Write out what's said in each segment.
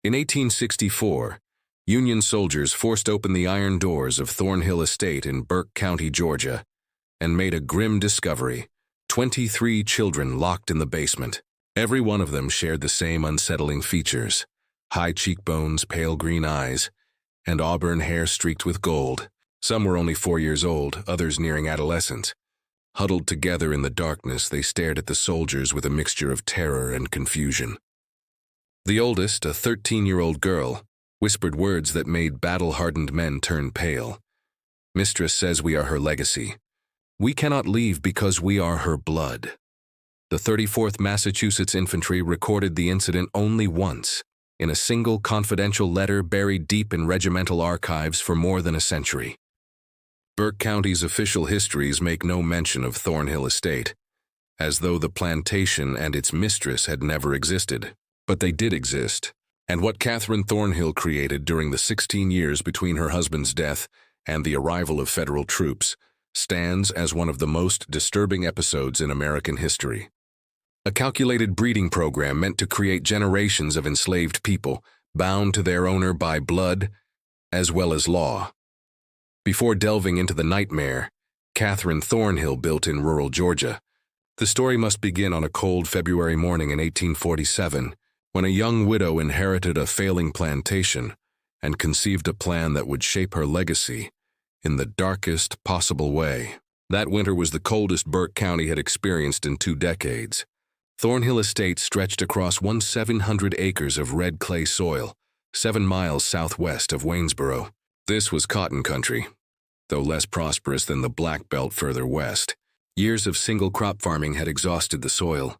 In 1864, Union soldiers forced open the iron doors of Thornhill Estate in Burke County, Georgia, and made a grim discovery: 23 children locked in the basement. Every one of them shared the same unsettling features: high cheekbones, pale green eyes, and auburn hair streaked with gold. Some were only 4 years old, others nearing adolescence. Huddled together in the darkness, they stared at the soldiers with a mixture of terror and confusion. The oldest, a 13-year-old girl, whispered words that made battle-hardened men turn pale. "Mistress says we are her legacy. We cannot leave because we are her blood." The 34th Massachusetts Infantry recorded the incident only once, in a single confidential letter buried deep in regimental archives for more than a century. Burke County's official histories make no mention of Thornhill Estate, as though the plantation and its mistress had never existed. But they did exist, and what Catherine Thornhill created during the 16 years between her husband's death and the arrival of federal troops stands as one of the most disturbing episodes in American history. A calculated breeding program meant to create generations of enslaved people, bound to their owner by blood as well as law. Before delving into the nightmare Catherine Thornhill built in rural Georgia, the story must begin on a cold February morning in 1847, when a young widow inherited a failing plantation and conceived a plan that would shape her legacy in the darkest possible way. That winter was the coldest Burke County had experienced in 2 decades. Thornhill Estate stretched across 700 acres of red clay soil, 7 miles southwest of Waynesboro. This was cotton country, though less prosperous than the Black Belt further west. Years of single-crop farming had exhausted the soil.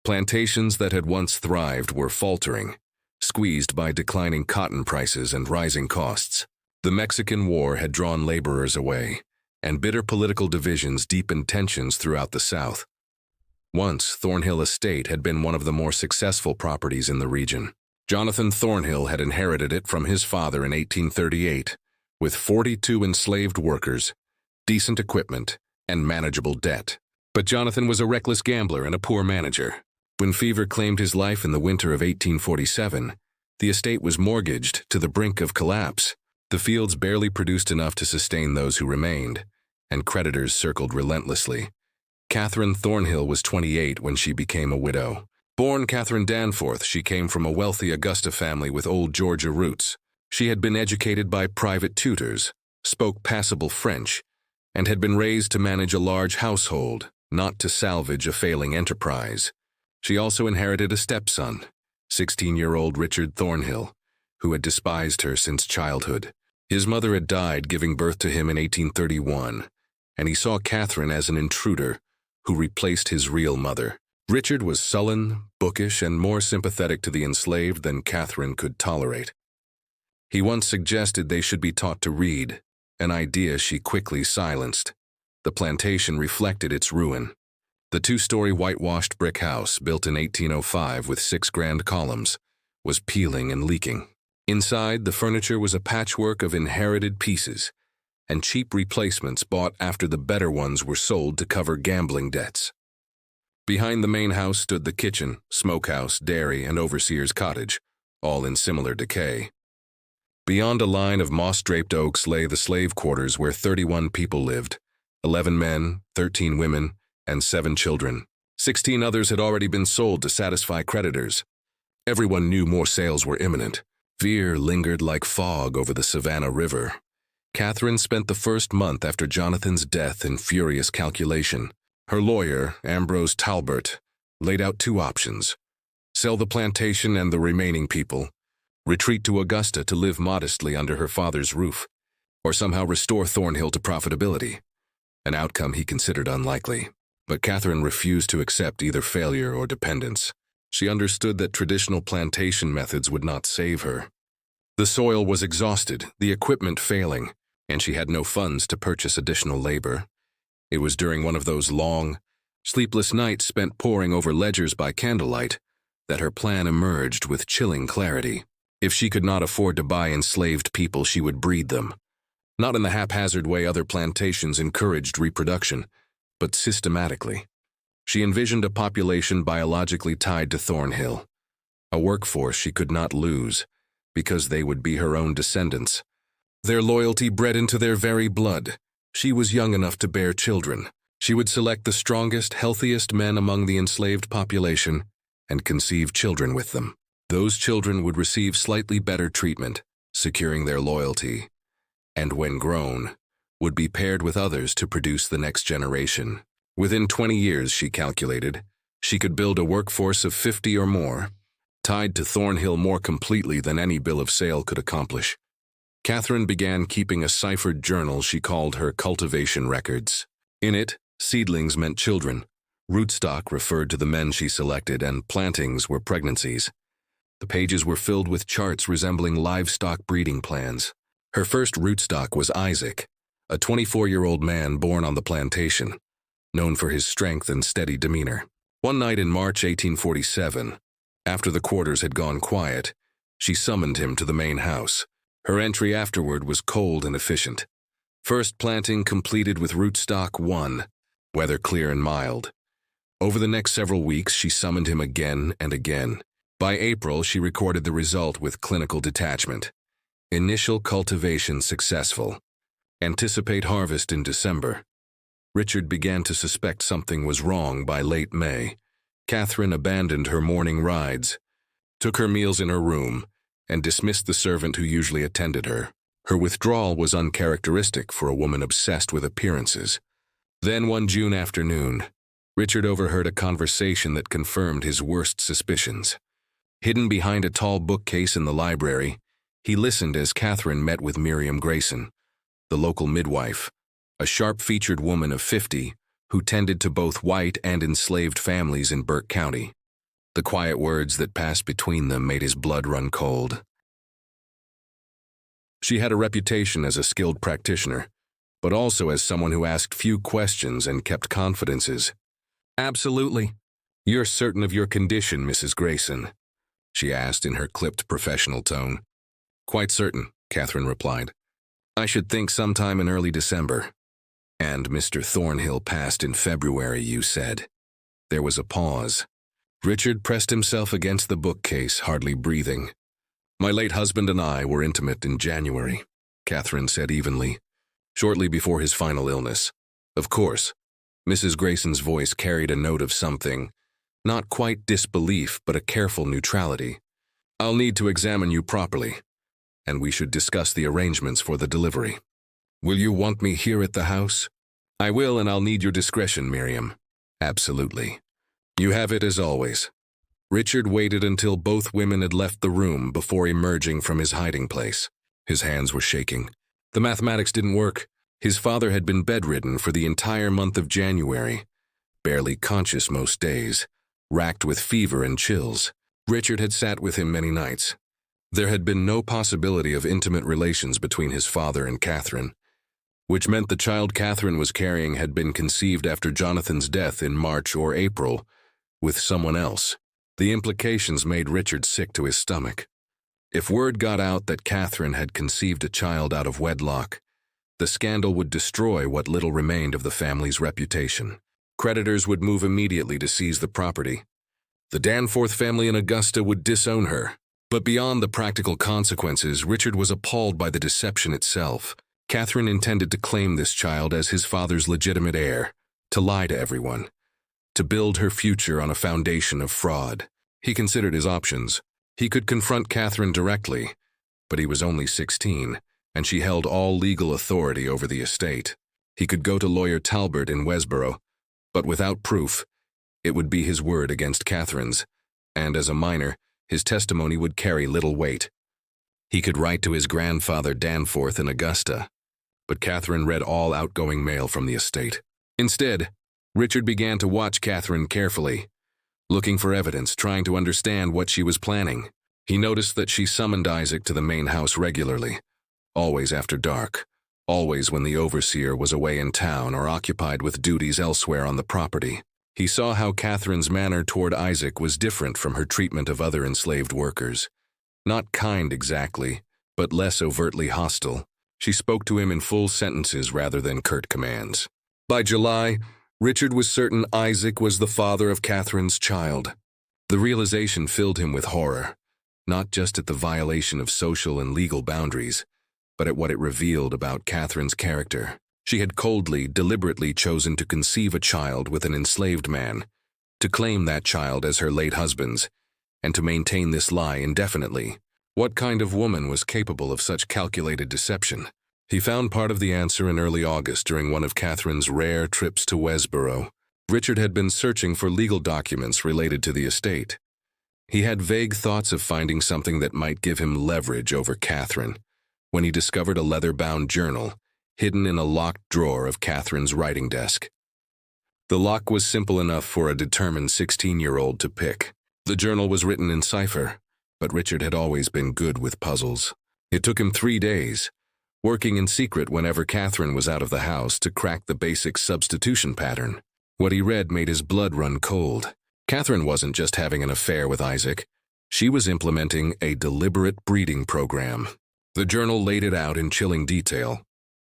Plantations that had once thrived were faltering, squeezed by declining cotton prices and rising costs. The Mexican War had drawn laborers away, and bitter political divisions deepened tensions throughout the South. Once, Thornhill Estate had been one of the more successful properties in the region. Jonathan Thornhill had inherited it from his father in 1838, with 42 enslaved workers, decent equipment, and manageable debt. But Jonathan was a reckless gambler and a poor manager. When fever claimed his life in the winter of 1847, the estate was mortgaged to the brink of collapse. The fields barely produced enough to sustain those who remained, and creditors circled relentlessly. Catherine Thornhill was 28 when she became a widow. Born Catherine Danforth, she came from a wealthy Augusta family with old Georgia roots. She had been educated by private tutors, spoke passable French, and had been raised to manage a large household, not to salvage a failing enterprise. She also inherited a stepson, 16-year-old Richard Thornhill, who had despised her since childhood. His mother had died giving birth to him in 1831, and he saw Catherine as an intruder who replaced his real mother. Richard was sullen, bookish, and more sympathetic to the enslaved than Catherine could tolerate. He once suggested they should be taught to read, an idea she quickly silenced. The plantation reflected its ruin. The 2-story whitewashed brick house, built in 1805 with 6 grand columns, was peeling and leaking. Inside, the furniture was a patchwork of inherited pieces and cheap replacements bought after the better ones were sold to cover gambling debts. Behind the main house stood the kitchen, smokehouse, dairy, and overseer's cottage, all in similar decay. Beyond a line of moss-draped oaks lay the slave quarters where 31 people lived, 11 men, 13 women, and 7 children. 16 others had already been sold to satisfy creditors. Everyone knew more sales were imminent. Fear lingered like fog over the Savannah River. Catherine spent the first month after Jonathan's death in furious calculation. Her lawyer, Ambrose Talbert, laid out 2 options: sell the plantation and the remaining people, retreat to Augusta to live modestly under her father's roof, or somehow restore Thornhill to profitability, an outcome he considered unlikely. But Catherine refused to accept either failure or dependence. She understood that traditional plantation methods would not save her. The soil was exhausted, the equipment failing, and she had no funds to purchase additional labor. It was during one of those long, sleepless nights spent poring over ledgers by candlelight that her plan emerged with chilling clarity. If she could not afford to buy enslaved people, she would breed them. Not in the haphazard way other plantations encouraged reproduction, but systematically. She envisioned a population biologically tied to Thornhill, a workforce she could not lose, because they would be her own descendants. Their loyalty bred into their very blood. She was young enough to bear children. She would select the strongest, healthiest men among the enslaved population and conceive children with them. Those children would receive slightly better treatment, securing their loyalty, and when grown, would be paired with others to produce the next generation. Within 20 years, she calculated, she could build a workforce of 50 or more, tied to Thornhill more completely than any bill of sale could accomplish. Catherine began keeping a ciphered journal she called her cultivation records. In it, seedlings meant children, rootstock referred to the men she selected, and plantings were pregnancies. The pages were filled with charts resembling livestock breeding plans. Her first rootstock was Isaac, a 24-year-old man born on the plantation, known for his strength and steady demeanor. One night in March 1847, after the quarters had gone quiet, she summoned him to the main house. Her entry afterward was cold and efficient. First planting completed with rootstock 1, weather clear and mild. Over the next several weeks, she summoned him again and again. By April, she recorded the result with clinical detachment. Initial cultivation successful. Anticipate harvest in December. Richard began to suspect something was wrong by late May. Catherine abandoned her morning rides, took her meals in her room, and dismissed the servant who usually attended her. Her withdrawal was uncharacteristic for a woman obsessed with appearances. Then one June afternoon, Richard overheard a conversation that confirmed his worst suspicions. Hidden behind a tall bookcase in the library, he listened as Catherine met with Miriam Grayson, the local midwife, a sharp-featured woman of 50 who tended to both white and enslaved families in Burke County. The quiet words that passed between them made his blood run cold. She had a reputation as a skilled practitioner, but also as someone who asked few questions and kept confidences. "Absolutely. You're certain of your condition, Mrs. Grayson?" she asked in her clipped professional tone. "Quite certain," Catherine replied. "I should think sometime in early December." "And Mr. Thornhill passed in February, you said." There was a pause. Richard pressed himself against the bookcase, hardly breathing. "My late husband and I were intimate in January," Catherine said evenly, "shortly before his final illness. Of course." Mrs. Grayson's voice carried a note of something, not quite disbelief, but a careful neutrality. "I'll need to examine you properly, and we should discuss the arrangements for the delivery. Will you want me here at the house?" "I will, and I'll need your discretion, Miriam." "Absolutely. You have it as always." Richard waited until both women had left the room before emerging from his hiding place. His hands were shaking. The mathematics didn't work. His father had been bedridden for the entire month of January, barely conscious most days, racked with fever and chills. Richard had sat with him many nights. There had been no possibility of intimate relations between his father and Catherine, which meant the child Catherine was carrying had been conceived after Jonathan's death in March or April, with someone else. The implications made Richard sick to his stomach. If word got out that Catherine had conceived a child out of wedlock, the scandal would destroy what little remained of the family's reputation. Creditors would move immediately to seize the property. The Danforth family in Augusta would disown her. But beyond the practical consequences, Richard was appalled by the deception itself. Catherine intended to claim this child as his father's legitimate heir, to lie to everyone, to build her future on a foundation of fraud. He considered his options. He could confront Catherine directly, but he was only 16, and she held all legal authority over the estate. He could go to lawyer Talbert in Westboro, but without proof, it would be his word against Catherine's, and as a minor, his testimony would carry little weight. He could write to his grandfather Danforth in Augusta, but Catherine read all outgoing mail from the estate. Instead, Richard began to watch Catherine carefully, looking for evidence, trying to understand what she was planning. He noticed that she summoned Isaac to the main house regularly, always after dark, always when the overseer was away in town or occupied with duties elsewhere on the property. He saw how Catherine's manner toward Isaac was different from her treatment of other enslaved workers. Not kind exactly, but less overtly hostile. She spoke to him in full sentences rather than curt commands. By July, Richard was certain Isaac was the father of Catherine's child. The realization filled him with horror, not just at the violation of social and legal boundaries, but at what it revealed about Catherine's character. She had coldly, deliberately chosen to conceive a child with an enslaved man, to claim that child as her late husband's, and to maintain this lie indefinitely. What kind of woman was capable of such calculated deception? He found part of the answer in early August during one of Catherine's rare trips to Wesboro. Richard had been searching for legal documents related to the estate. He had vague thoughts of finding something that might give him leverage over Catherine, when he discovered a leather-bound journal hidden in a locked drawer of Catherine's writing desk. The lock was simple enough for a determined 16-year-old to pick. The journal was written in cipher, but Richard had always been good with puzzles. It took him 3 days, working in secret whenever Catherine was out of the house, to crack the basic substitution pattern. What he read made his blood run cold. Catherine wasn't just having an affair with Isaac. She was implementing a deliberate breeding program. The journal laid it out in chilling detail.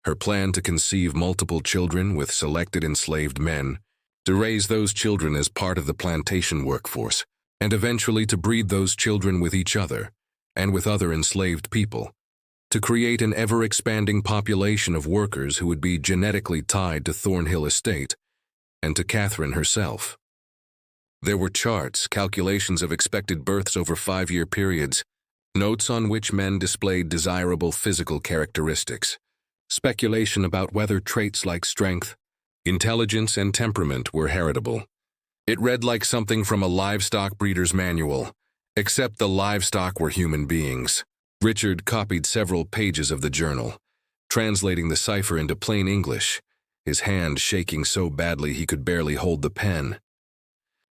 Her plan to conceive multiple children with selected enslaved men, to raise those children as part of the plantation workforce, and eventually to breed those children with each other and with other enslaved people, to create an ever-expanding population of workers who would be genetically tied to Thornhill Estate and to Catherine herself. There were charts, calculations of expected births over 5-year periods, notes on which men displayed desirable physical characteristics, speculation about whether traits like strength, intelligence, and temperament were heritable. It read like something from a livestock breeder's manual, except the livestock were human beings. Richard copied several pages of the journal, translating the cipher into plain English, his hand shaking so badly he could barely hold the pen.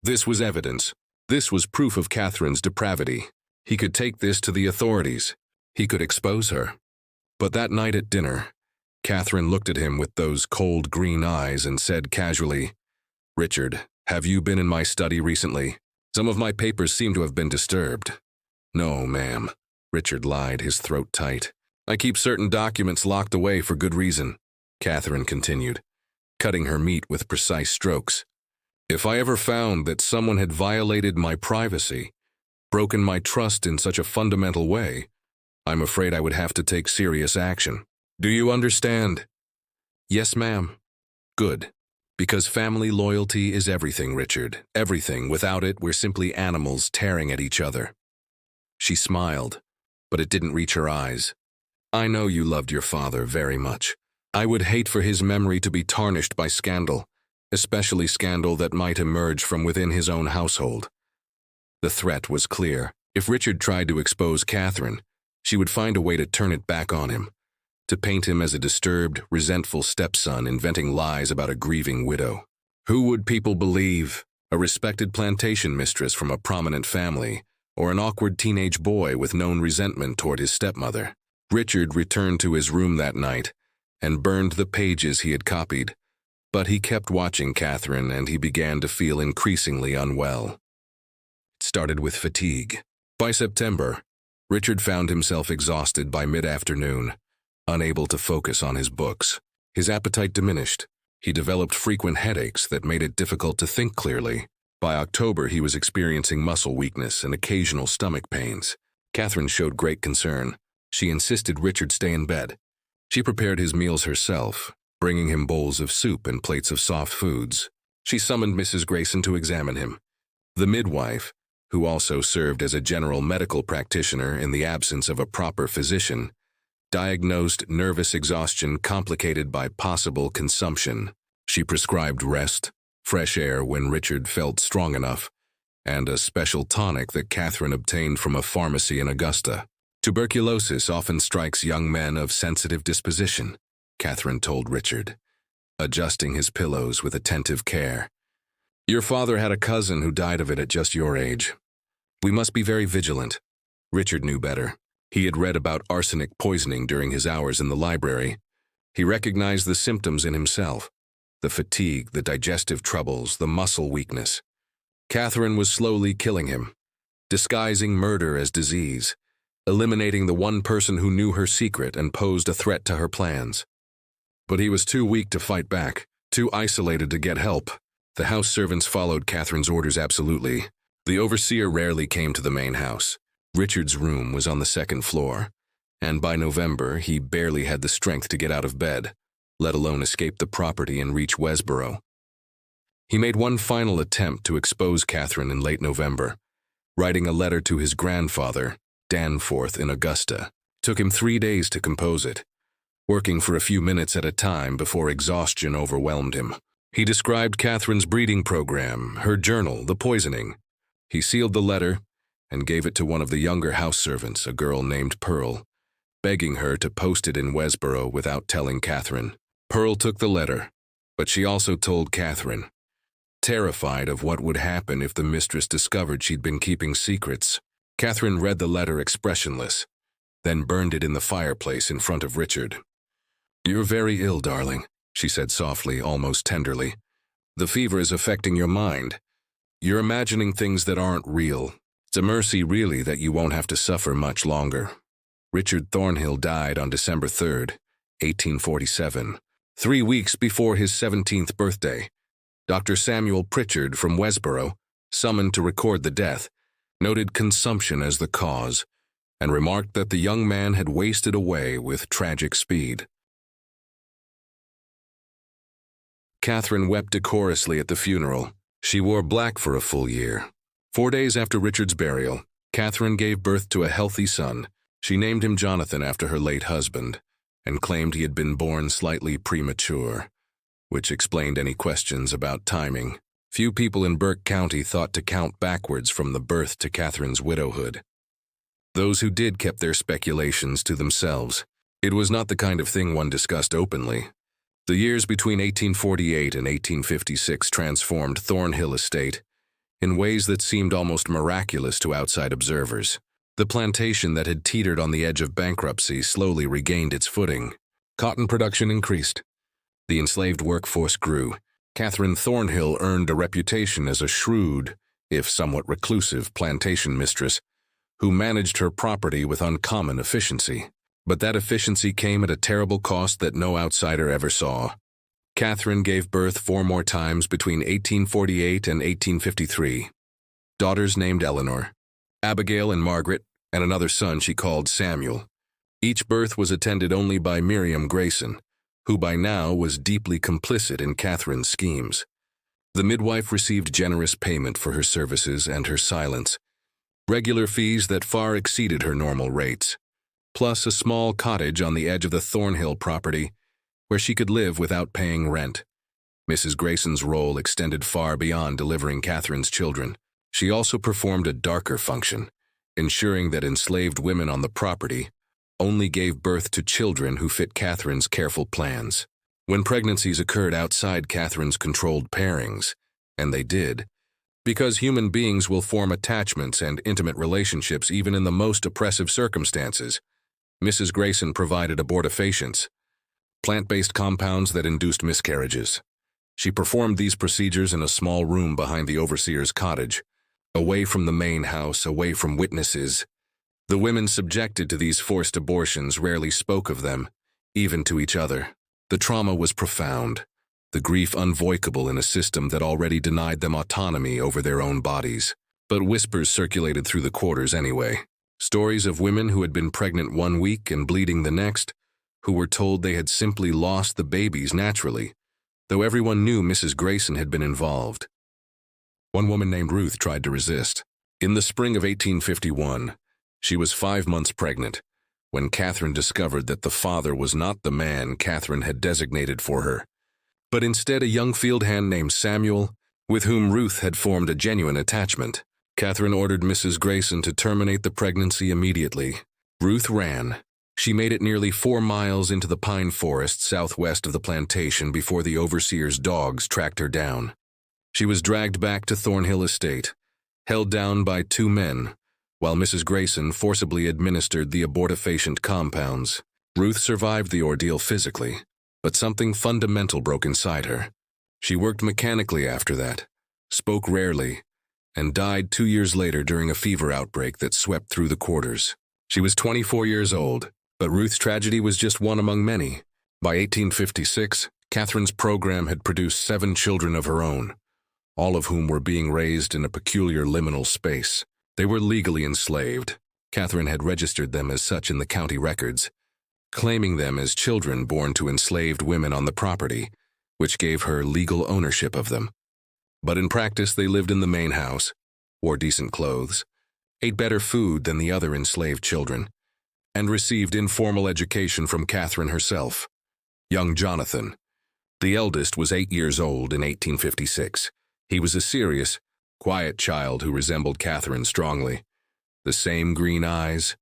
This was evidence. This was proof of Catherine's depravity. He could take this to the authorities. He could expose her. But that night at dinner, Catherine looked at him with those cold green eyes and said casually, "Richard, have you been in my study recently? Some of my papers seem to have been disturbed." "No, ma'am," Richard lied, his throat tight. "I keep certain documents locked away for good reason," Catherine continued, cutting her meat with precise strokes. "If I ever found that someone had violated my privacy, broken my trust in such a fundamental way, I'm afraid I would have to take serious action. Do you understand?" "Yes, ma'am." "Good. Because family loyalty is everything, Richard. Everything. Without it, we're simply animals tearing at each other." She smiled, but it didn't reach her eyes. "I know you loved your father very much. I would hate for his memory to be tarnished by scandal, especially scandal that might emerge from within his own household." The threat was clear. If Richard tried to expose Catherine, she would find a way to turn it back on him, to paint him as a disturbed, resentful stepson inventing lies about a grieving widow. Who would people believe? A respected plantation mistress from a prominent family, or an awkward teenage boy with known resentment toward his stepmother? Richard returned to his room that night and burned the pages he had copied, but he kept watching Catherine and he began to feel increasingly unwell. It started with fatigue. By September, Richard found himself exhausted by mid-afternoon, unable to focus on his books. His appetite diminished. He developed frequent headaches that made it difficult to think clearly. By October, he was experiencing muscle weakness and occasional stomach pains. Catherine showed great concern. She insisted Richard stay in bed. She prepared his meals herself, bringing him bowls of soup and plates of soft foods. She summoned Mrs. Grayson to examine him. The midwife, who also served as a general medical practitioner in the absence of a proper physician, diagnosed nervous exhaustion complicated by possible consumption. She prescribed rest, fresh air when Richard felt strong enough, and a special tonic that Catherine obtained from a pharmacy in Augusta. "Tuberculosis often strikes young men of sensitive disposition," Catherine told Richard, adjusting his pillows with attentive care. "Your father had a cousin who died of it at just your age. We must be very vigilant." Richard knew better. He had read about arsenic poisoning during his hours in the library. He recognized the symptoms in himself: the fatigue, the digestive troubles, the muscle weakness. Catherine was slowly killing him, disguising murder as disease, eliminating the one person who knew her secret and posed a threat to her plans. But he was too weak to fight back, too isolated to get help. The house servants followed Catherine's orders absolutely. The overseer rarely came to the main house. Richard's room was on the second floor, and by November he barely had the strength to get out of bed, let alone escape the property and reach Westboro. He made one final attempt to expose Catherine in late November, writing a letter to his grandfather, Danforth, in Augusta. Took him 3 days to compose it, working for a few minutes at a time before exhaustion overwhelmed him. He described Catherine's breeding program, her journal, the poisoning. He sealed the letter and gave it to one of the younger house servants, a girl named Pearl, begging her to post it in Westboro without telling Catherine. Pearl took the letter, but she also told Catherine, terrified of what would happen if the mistress discovered she'd been keeping secrets. Catherine read the letter expressionless, then burned it in the fireplace in front of Richard. "You're very ill, darling," she said softly, almost tenderly. "The fever is affecting your mind. You're imagining things that aren't real. It's a mercy, really, that you won't have to suffer much longer." Richard Thornhill died on December 3rd, 1847, 3 weeks before his 17th birthday. Dr. Samuel Pritchard from Westboro, summoned to record the death, noted consumption as the cause, and remarked that the young man had wasted away with tragic speed. Catherine wept decorously at the funeral. She wore black for a full year. 4 days after Richard's burial, Catherine gave birth to a healthy son. She named him Jonathan after her late husband, and claimed he had been born slightly premature, which explained any questions about timing. Few people in Burke County thought to count backwards from the birth to Catherine's widowhood. Those who did kept their speculations to themselves. It was not the kind of thing one discussed openly. The years between 1848 and 1856 transformed Thornhill Estate in ways that seemed almost miraculous to outside observers. The plantation that had teetered on the edge of bankruptcy slowly regained its footing. Cotton production increased. The enslaved workforce grew. Catherine Thornhill earned a reputation as a shrewd, if somewhat reclusive, plantation mistress who managed her property with uncommon efficiency. But that efficiency came at a terrible cost that no outsider ever saw. Catherine gave birth 4 more times between 1848 and 1853. Daughters named Eleanor, Abigail and Margaret, and another son she called Samuel. Each birth was attended only by Miriam Grayson, who by now was deeply complicit in Catherine's schemes. The midwife received generous payment for her services and her silence, regular fees that far exceeded her normal rates, plus a small cottage on the edge of the Thornhill property where she could live without paying rent. Mrs. Grayson's role extended far beyond delivering Catherine's children. She also performed a darker function, ensuring that enslaved women on the property only gave birth to children who fit Catherine's careful plans. When pregnancies occurred outside Catherine's controlled pairings, and they did, because human beings will form attachments and intimate relationships even in the most oppressive circumstances, Mrs. Grayson provided abortifacients, plant-based compounds that induced miscarriages. She performed these procedures in a small room behind the overseer's cottage, away from the main house, away from witnesses. The women subjected to these forced abortions rarely spoke of them, even to each other. The trauma was profound, the grief unvoicable in a system that already denied them autonomy over their own bodies. But whispers circulated through the quarters anyway. Stories of women who had been pregnant 1 week and bleeding the next, who were told they had simply lost the babies naturally, though everyone knew Mrs. Grayson had been involved. One woman named Ruth tried to resist. In the spring of 1851, she was 5 months pregnant when Catherine discovered that the father was not the man Catherine had designated for her, but instead a young field hand named Samuel, with whom Ruth had formed a genuine attachment. Catherine ordered Mrs. Grayson to terminate the pregnancy immediately. Ruth ran. She made it nearly 4 miles into the pine forest southwest of the plantation before the overseer's dogs tracked her down. She was dragged back to Thornhill Estate, held down by 2 men, while Mrs. Grayson forcibly administered the abortifacient compounds. Ruth survived the ordeal physically, but something fundamental broke inside her. She worked mechanically after that, spoke rarely, and died 2 years later during a fever outbreak that swept through the quarters. She was 24 years old, but Ruth's tragedy was just one among many. By 1856, Catherine's program had produced 7 children of her own, all of whom were being raised in a peculiar liminal space. They were legally enslaved. Catherine had registered them as such in the county records, claiming them as children born to enslaved women on the property, which gave her legal ownership of them. But in practice, they lived in the main house, wore decent clothes, ate better food than the other enslaved children, and received informal education from Catherine herself. Young Jonathan, the eldest, was 8 years old in 1856. He was a serious, quiet child who resembled Catherine strongly. The same green eyes,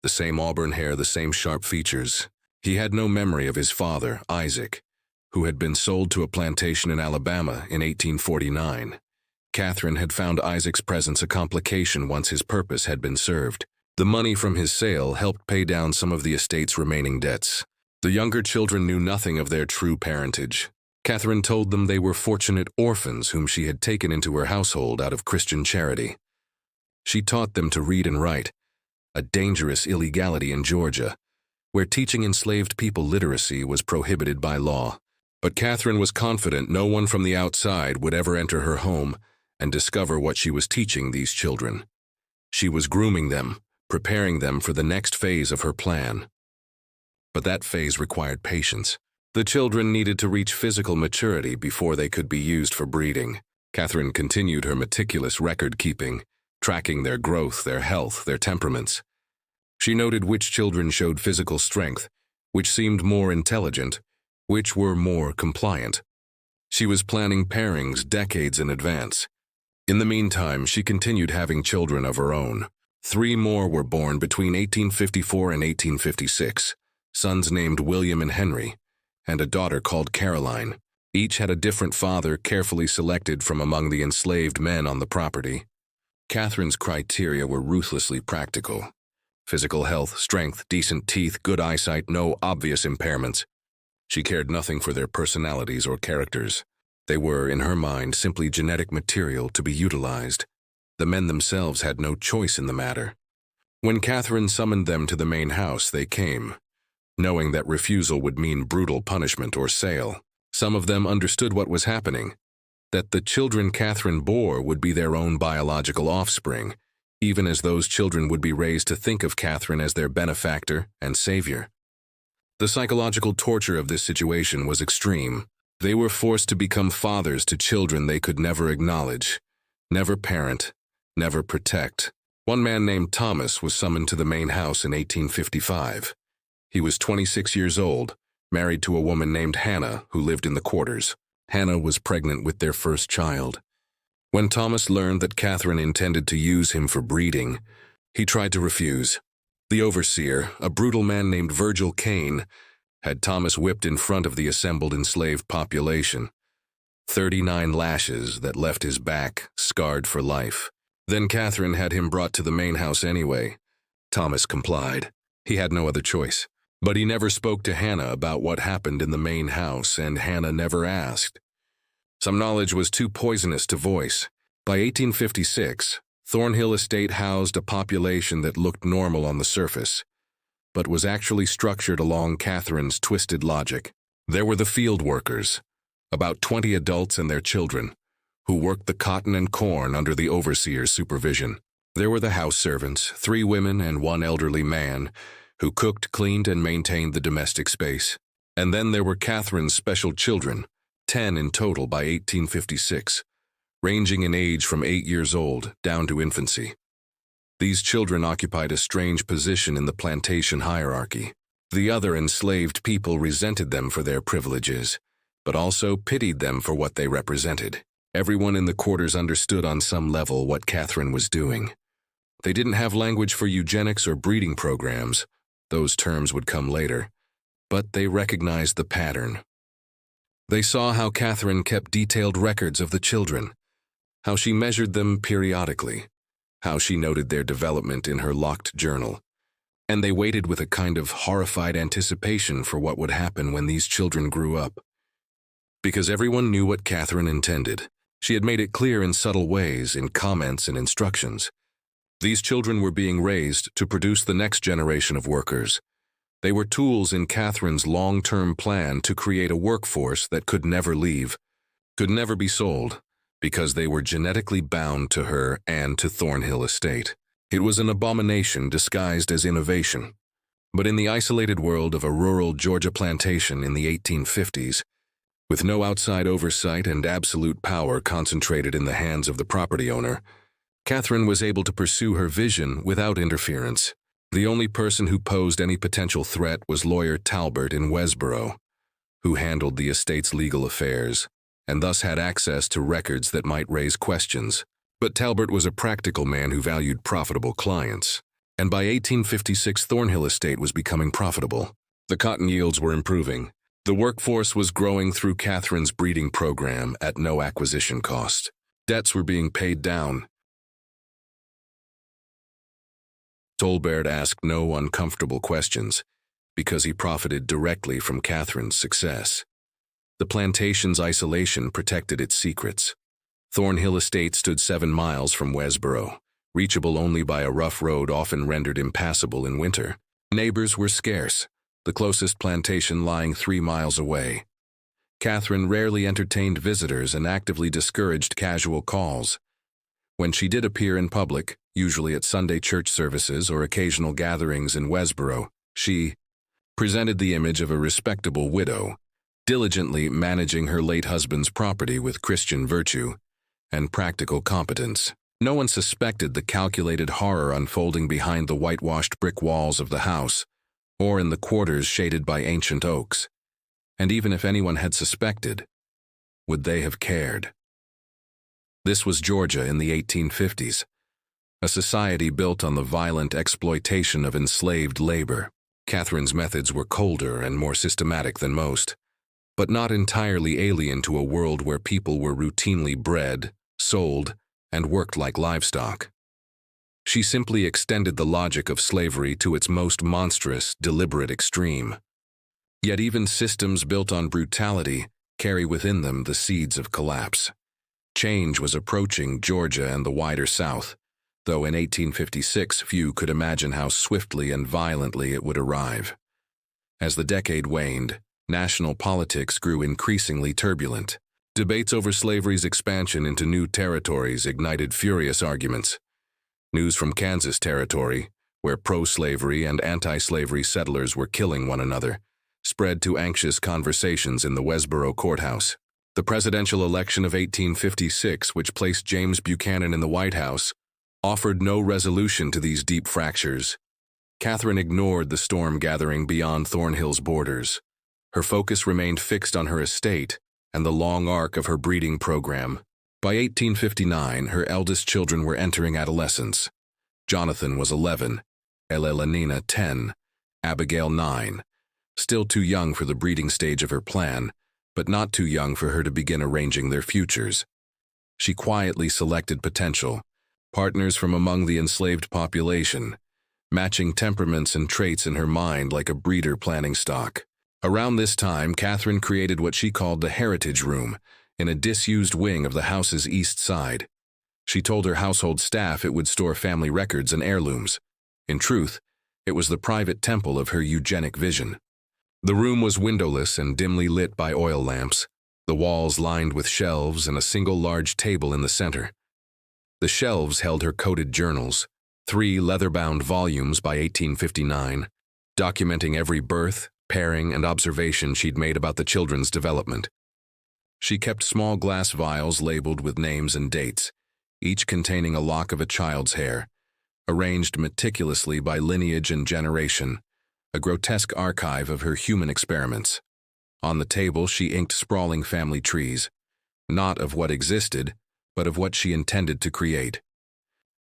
the same auburn hair, the same sharp features. He had no memory of his father, Isaac, who had been sold to a plantation in Alabama in 1849. Catherine had found Isaac's presence a complication once his purpose had been served. The money from his sale helped pay down some of the estate's remaining debts. The younger children knew nothing of their true parentage. Catherine told them they were fortunate orphans whom she had taken into her household out of Christian charity. She taught them to read and write, a dangerous illegality in Georgia, where teaching enslaved people literacy was prohibited by law. But Catherine was confident no one from the outside would ever enter her home and discover what she was teaching these children. She was grooming them, preparing them for the next phase of her plan. But that phase required patience. The children needed to reach physical maturity before they could be used for breeding. Catherine continued her meticulous record-keeping, tracking their growth, their health, their temperaments. She noted which children showed physical strength, which seemed more intelligent, which were more compliant. She was planning pairings decades in advance. In the meantime, she continued having children of her own. 3 more were born between 1854 and 1856, sons named William and Henry, and a daughter called Caroline. Each had a different father carefully selected from among the enslaved men on the property. Catherine's criteria were ruthlessly practical. Physical health, strength, decent teeth, good eyesight, no obvious impairments. She cared nothing for their personalities or characters. They were, in her mind, simply genetic material to be utilized. The men themselves had no choice in the matter. When Catherine summoned them to the main house, they came, knowing that refusal would mean brutal punishment or sale. Some of them understood what was happening, that the children Catherine bore would be their own biological offspring, even as those children would be raised to think of Catherine as their benefactor and savior. The psychological torture of this situation was extreme. They were forced to become fathers to children they could never acknowledge, never parent, never protect. One man named Thomas was summoned to the main house in 1855. He was 26 years old, married to a woman named Hannah who lived in the quarters. Hannah was pregnant with their first child. When Thomas learned that Catherine intended to use him for breeding, he tried to refuse. The overseer, a brutal man named Virgil Kane, had Thomas whipped in front of the assembled enslaved population. 39 lashes that left his back scarred for life. Then Catherine had him brought to the main house anyway. Thomas complied. He had no other choice. But he never spoke to Hannah about what happened in the main house, and Hannah never asked. Some knowledge was too poisonous to voice. By 1856, Thornhill Estate housed a population that looked normal on the surface, but was actually structured along Catherine's twisted logic. There were the field workers, about 20 adults and their children, who worked the cotton and corn under the overseer's supervision. There were the house servants, 3 women and 1 elderly man, who cooked, cleaned, and maintained the domestic space. And then there were Catherine's special children, 10 in total by 1856, ranging in age from 8 years old down to infancy. These children occupied a strange position in the plantation hierarchy. The other enslaved people resented them for their privileges, but also pitied them for what they represented. Everyone in the quarters understood on some level what Catherine was doing. They didn't have language for eugenics or breeding programs. Those terms would come later, but they recognized the pattern. They saw how Catherine kept detailed records of the children, how she measured them periodically, how she noted their development in her locked journal, and they waited with a kind of horrified anticipation for what would happen when these children grew up. Because everyone knew what Catherine intended. She had made it clear in subtle ways, in comments and instructions. These children were being raised to produce the next generation of workers. They were tools in Catherine's long-term plan to create a workforce that could never leave, could never be sold, because they were genetically bound to her and to Thornhill Estate. It was an abomination disguised as innovation. But in the isolated world of a rural Georgia plantation in the 1850s, with no outside oversight and absolute power concentrated in the hands of the property owner, Catherine was able to pursue her vision without interference. The only person who posed any potential threat was lawyer Talbot in Westboro, who handled the estate's legal affairs, and thus had access to records that might raise questions. But Talbot was a practical man who valued profitable clients, and by 1856 Thornhill Estate was becoming profitable. The cotton yields were improving. The workforce was growing through Catherine's breeding program at no acquisition cost. Debts were being paid down. Tolbert asked no uncomfortable questions, because he profited directly from Catherine's success. The plantation's isolation protected its secrets. Thornhill Estate stood 7 miles from Westboro, reachable only by a rough road often rendered impassable in winter. Neighbors were scarce, the closest plantation lying 3 miles away. Catherine rarely entertained visitors and actively discouraged casual calls. When she did appear in public, usually at Sunday church services or occasional gatherings in Westboro, she presented the image of a respectable widow, diligently managing her late husband's property with Christian virtue and practical competence. No one suspected the calculated horror unfolding behind the whitewashed brick walls of the house, or in the quarters shaded by ancient oaks. And even if anyone had suspected, would they have cared? This was Georgia in the 1850s, a society built on the violent exploitation of enslaved labor. Catherine's methods were colder and more systematic than most, but not entirely alien to a world where people were routinely bred, sold, and worked like livestock. She simply extended the logic of slavery to its most monstrous, deliberate extreme. Yet even systems built on brutality carry within them the seeds of collapse. Change was approaching Georgia and the wider South, though in 1856 few could imagine how swiftly and violently it would arrive. As the decade waned, national politics grew increasingly turbulent. Debates over slavery's expansion into new territories ignited furious arguments. News from Kansas Territory, where pro-slavery and anti-slavery settlers were killing one another, spread to anxious conversations in the Westboro courthouse. The presidential election of 1856, which placed James Buchanan in the White House, offered no resolution to these deep fractures. Catherine ignored the storm gathering beyond Thornhill's borders. Her focus remained fixed on her estate and the long arc of her breeding program. By 1859, her eldest children were entering adolescence. Jonathan was 11, Eleanina 10, Abigail 9, still too young for the breeding stage of her plan, but not too young for her to begin arranging their futures. She quietly selected potential partners from among the enslaved population, matching temperaments and traits in her mind like a breeder planning stock. Around this time, Catherine created what she called the Heritage Room in a disused wing of the house's east side. She told her household staff it would store family records and heirlooms. In truth, it was the private temple of her eugenic vision. The room was windowless and dimly lit by oil lamps, the walls lined with shelves and a single large table in the center. The shelves held her coded journals, 3 leather-bound volumes by 1859, documenting every birth, pairing, and observation she'd made about the children's development. She kept small glass vials labeled with names and dates, each containing a lock of a child's hair, arranged meticulously by lineage and generation, a grotesque archive of her human experiments. On the table, she inked sprawling family trees, not of what existed, but of what she intended to create.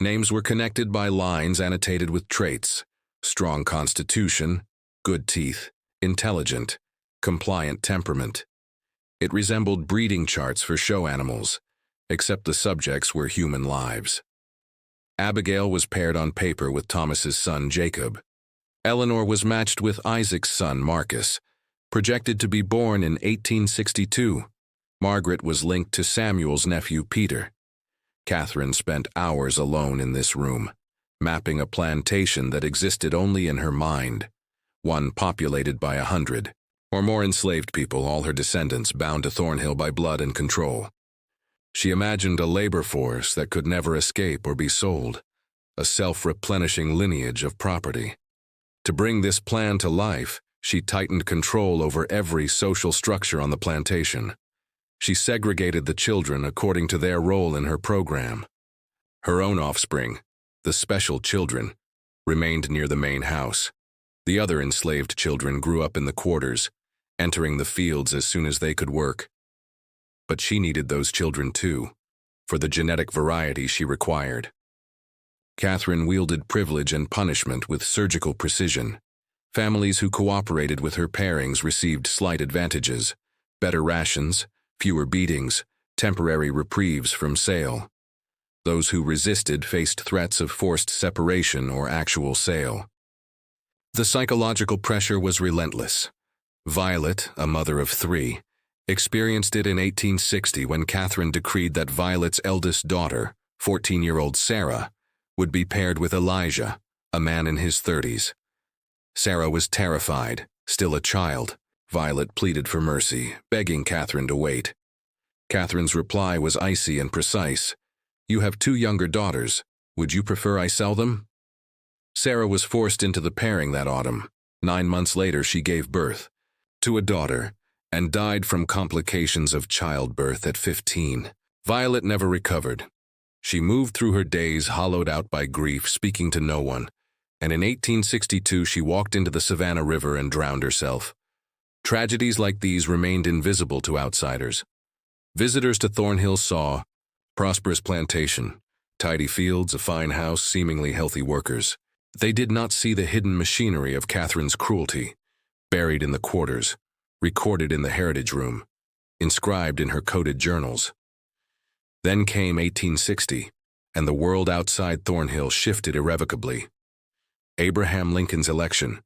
Names were connected by lines annotated with traits: strong constitution, good teeth, intelligent, compliant temperament. It resembled breeding charts for show animals, except the subjects were human lives. Abigail was paired on paper with Thomas's son Jacob. Eleanor was matched with Isaac's son Marcus, projected to be born in 1862. Margaret was linked to Samuel's nephew Peter. Catherine spent hours alone in this room, mapping a plantation that existed only in her mind, one populated by 100 or more enslaved people, all her descendants bound to Thornhill by blood and control. She imagined a labor force that could never escape or be sold, a self-replenishing lineage of property. To bring this plan to life, she tightened control over every social structure on the plantation. She segregated the children according to their role in her program. Her own offspring, the special children, remained near the main house. The other enslaved children grew up in the quarters, entering the fields as soon as they could work. But she needed those children too, for the genetic variety she required. Catherine wielded privilege and punishment with surgical precision. Families who cooperated with her pairings received slight advantages, better rations, fewer beatings, temporary reprieves from sale. Those who resisted faced threats of forced separation or actual sale. The psychological pressure was relentless. Violet, a mother of 3, experienced it in 1860 when Catherine decreed that Violet's eldest daughter, 14-year-old Sarah, would be paired with Elijah, a man in his 30s. Sarah was terrified, still a child. Violet pleaded for mercy, begging Catherine to wait. Catherine's reply was icy and precise. "You have 2 younger daughters. Would you prefer I sell them?" Sarah was forced into the pairing that autumn. 9 months later, she gave birth to a daughter and died from complications of childbirth at 15. Violet never recovered. She moved through her days hollowed out by grief, speaking to no one, and in 1862 she walked into the Savannah River and drowned herself. Tragedies like these remained invisible to outsiders. Visitors to Thornhill saw prosperous plantation, tidy fields, a fine house, seemingly healthy workers. They did not see the hidden machinery of Catherine's cruelty, buried in the quarters, recorded in the heritage room, inscribed in her coded journals. Then came 1860, and the world outside Thornhill shifted irrevocably. Abraham Lincoln's election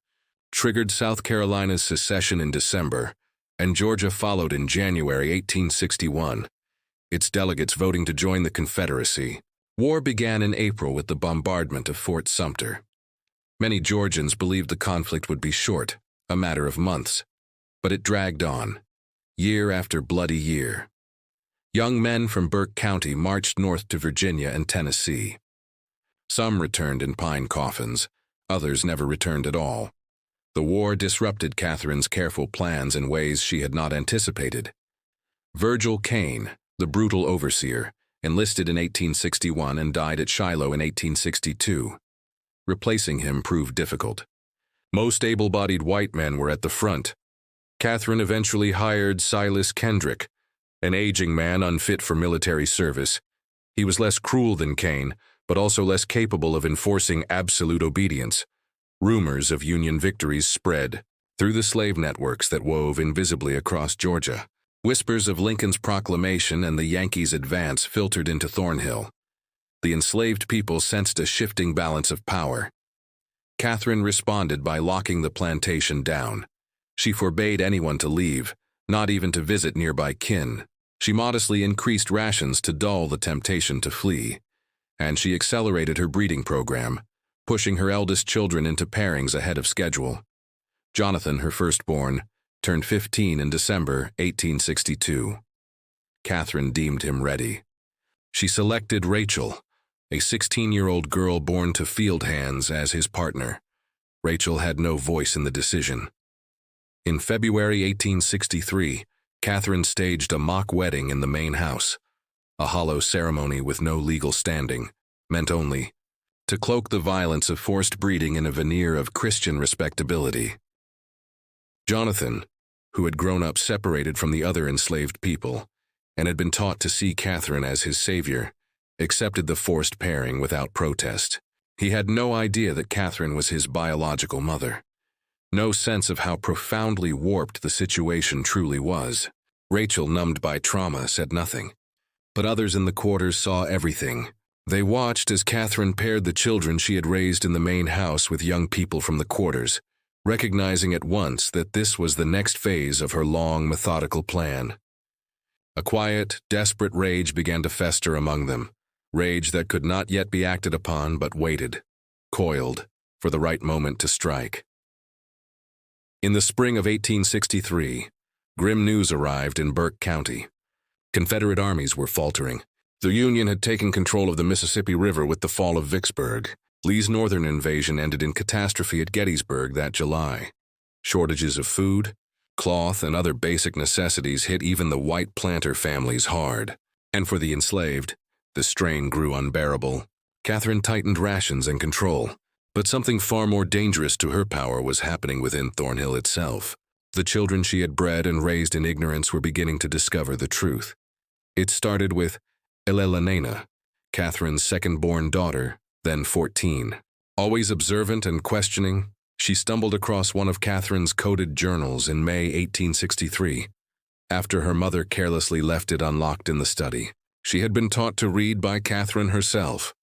triggered South Carolina's secession in December, and Georgia followed in January 1861, its delegates voting to join the Confederacy. War began in April with the bombardment of Fort Sumter. Many Georgians believed the conflict would be short, a matter of months, but it dragged on, year after bloody year. Young men from Burke County marched north to Virginia and Tennessee. Some returned in pine coffins, others never returned at all. The war disrupted Catherine's careful plans in ways she had not anticipated. Virgil Kane, the brutal overseer, enlisted in 1861 and died at Shiloh in 1862. Replacing him proved difficult. Most able-bodied white men were at the front. Catherine eventually hired Silas Kendrick, an aging man unfit for military service. He was less cruel than Kane, but also less capable of enforcing absolute obedience. Rumors of Union victories spread through the slave networks that wove invisibly across Georgia. Whispers of Lincoln's proclamation and the Yankees' advance filtered into Thornhill. The enslaved people sensed a shifting balance of power. Catherine responded by locking the plantation down. She forbade anyone to leave, not even to visit nearby kin. She modestly increased rations to dull the temptation to flee, and she accelerated her breeding program, pushing her eldest children into pairings ahead of schedule. Jonathan, her firstborn, turned 15 in December 1862. Catherine deemed him ready. She selected Rachel, a 16-year-old girl born to field hands, as his partner. Rachel had no voice in the decision. In February 1863, Catherine staged a mock wedding in the main house, a hollow ceremony with no legal standing, meant only to cloak the violence of forced breeding in a veneer of Christian respectability. Jonathan, who had grown up separated from the other enslaved people and had been taught to see Catherine as his savior, accepted the forced pairing without protest. He had no idea that Catherine was his biological mother. No sense of how profoundly warped the situation truly was. Rachel, numbed by trauma, said nothing. But others in the quarters saw everything. They watched as Catherine paired the children she had raised in the main house with young people from the quarters, recognizing at once that this was the next phase of her long, methodical plan. A quiet, desperate rage began to fester among them, rage that could not yet be acted upon but waited, coiled, for the right moment to strike. In the spring of 1863, grim news arrived in Burke County. Confederate armies were faltering. The Union had taken control of the Mississippi River with the fall of Vicksburg. Lee's northern invasion ended in catastrophe at Gettysburg that July. Shortages of food, cloth, and other basic necessities hit even the white planter families hard. And for the enslaved, the strain grew unbearable. Catherine tightened rations and control. But something far more dangerous to her power was happening within Thornhill itself. The children she had bred and raised in ignorance were beginning to discover the truth. It started with Elelanena, Catherine's second-born daughter, then 14. Always observant and questioning, she stumbled across one of Catherine's coded journals in May 1863, after her mother carelessly left it unlocked in the study. She had been taught to read by Catherine herself,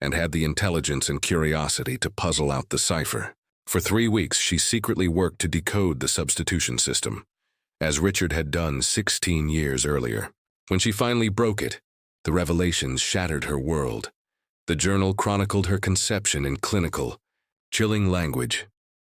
and had the intelligence and curiosity to puzzle out the cipher. For 3 weeks, she secretly worked to decode the substitution system, as Richard had done 16 years earlier. When she finally broke it, the revelations shattered her world. The journal chronicled her conception in clinical, chilling language.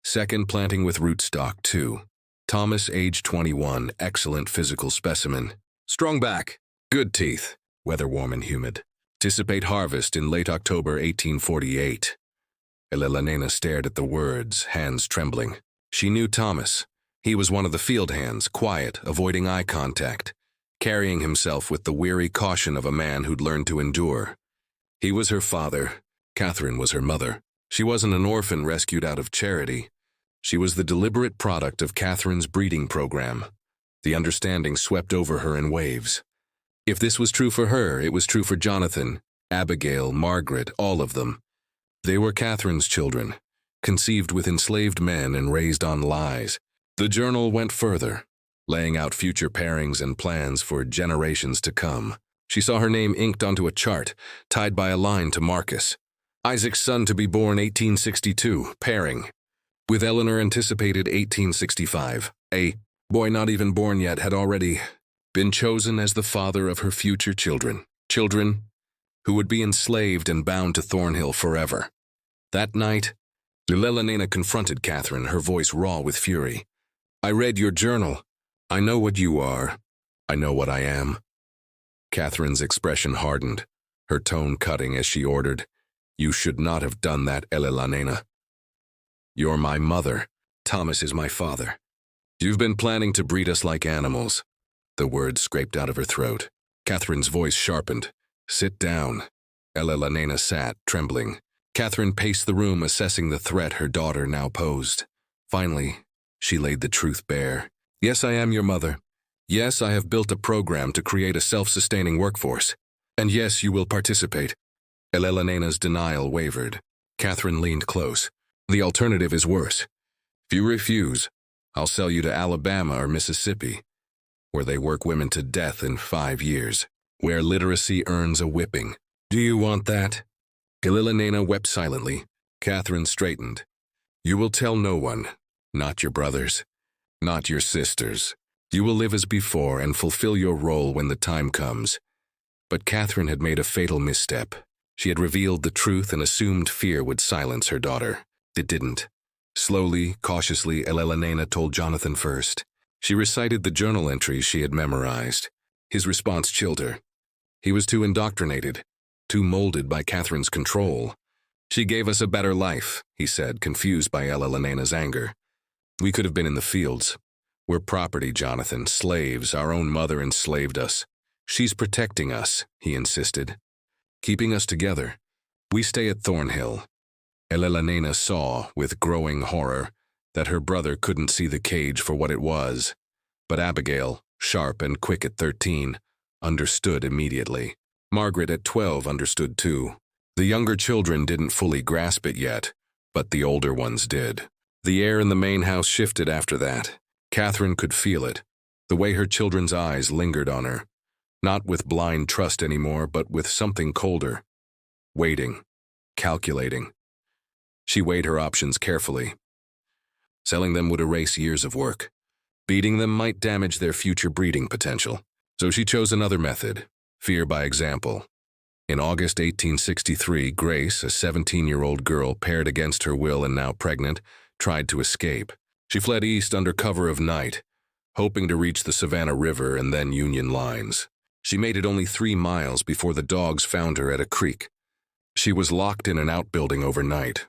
Second planting with rootstock, too. Thomas, age 21, excellent physical specimen. Strong back, good teeth, weather warm and humid. Anticipate harvest in late October 1848. Elelanena stared at the words, hands trembling. She knew Thomas. He was one of the field hands, quiet, avoiding eye contact, carrying himself with the weary caution of a man who'd learned to endure. He was her father. Catherine was her mother. She wasn't an orphan rescued out of charity. She was the deliberate product of Catherine's breeding program. The understanding swept over her in waves. If this was true for her, it was true for Jonathan, Abigail, Margaret, all of them. They were Catherine's children, conceived with enslaved men and raised on lies. The journal went further, laying out future pairings and plans for generations to come. She saw her name inked onto a chart, tied by a line to Marcus. Isaac's son to be born 1862, pairing. With Eleanor anticipated 1865. A boy not even born yet had already been chosen as the father of her future children. Children who would be enslaved and bound to Thornhill forever. That night, Elelanena confronted Catherine, her voice raw with fury. I read your journal. I know what you are. I know what I am. Catherine's expression hardened, her tone cutting as she ordered, You should not have done that, Elelanena. You're my mother. Thomas is my father. You've been planning to breed us like animals. The words scraped out of her throat. Catherine's voice sharpened. Sit down. Elelanena sat, trembling. Catherine paced the room, assessing the threat her daughter now posed. Finally, she laid the truth bare. Yes, I am your mother. Yes, I have built a program to create a self-sustaining workforce. And yes, you will participate. Elelena's denial wavered. Catherine leaned close. The alternative is worse. If you refuse, I'll sell you to Alabama or Mississippi, where they work women to death in 5 years, where literacy earns a whipping. Do you want that? Elelanena wept silently. Catherine straightened. You will tell no one, not your brothers, not your sisters. You will live as before and fulfill your role when the time comes. But Catherine had made a fatal misstep. She had revealed the truth and assumed fear would silence her daughter. It didn't. Slowly, cautiously, Elelanena told Jonathan first. She recited the journal entries she had memorized. His response chilled her. He was too indoctrinated, too molded by Catherine's control. She gave us a better life, he said, confused by Elelena's anger. We could have been in the fields. We're property, Jonathan, slaves. Our own mother enslaved us. She's protecting us, he insisted, keeping us together. We stay at Thornhill. Elelanena saw, with growing horror, that her brother couldn't see the cage for what it was. But Abigail, sharp and quick at 13, understood immediately. Margaret at 12 understood too. The younger children didn't fully grasp it yet, but the older ones did. The air in the main house shifted after that. Catherine could feel it, the way her children's eyes lingered on her. Not with blind trust anymore, but with something colder. Waiting, calculating. She weighed her options carefully. Selling them would erase years of work. Beating them might damage their future breeding potential. So she chose another method, fear by example. In August 1863, Grace, a 17-year-old girl paired against her will and now pregnant, tried to escape. She fled east under cover of night, hoping to reach the Savannah River and then Union lines. She made it only 3 miles before the dogs found her at a creek. She was locked in an outbuilding overnight.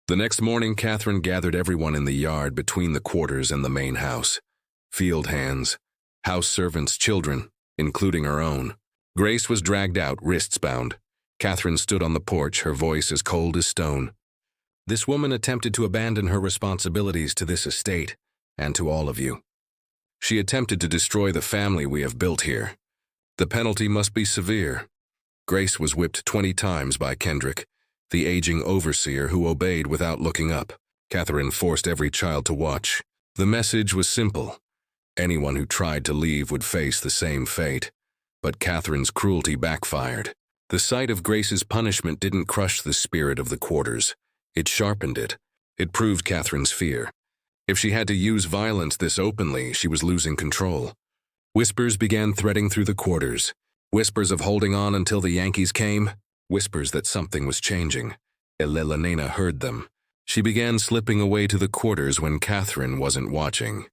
The next morning, Catherine gathered everyone in the yard between the quarters and the main house. Field hands, house servants, children, including her own. Grace was dragged out, wrists bound. Catherine stood on the porch, her voice as cold as stone. This woman attempted to abandon her responsibilities to this estate, and to all of you. She attempted to destroy the family we have built here. The penalty must be severe. Grace was whipped 20 times by Kendrick, the aging overseer who obeyed without looking up. Catherine forced every child to watch. The message was simple. Anyone who tried to leave would face the same fate. But Catherine's cruelty backfired. The sight of Grace's punishment didn't crush the spirit of the quarters. It sharpened it. It proved Catherine's fear. If she had to use violence this openly, she was losing control. Whispers began threading through the quarters. Whispers of holding on until the Yankees came. Whispers that something was changing. Elena heard them. She began slipping away to the quarters when Catherine wasn't watching,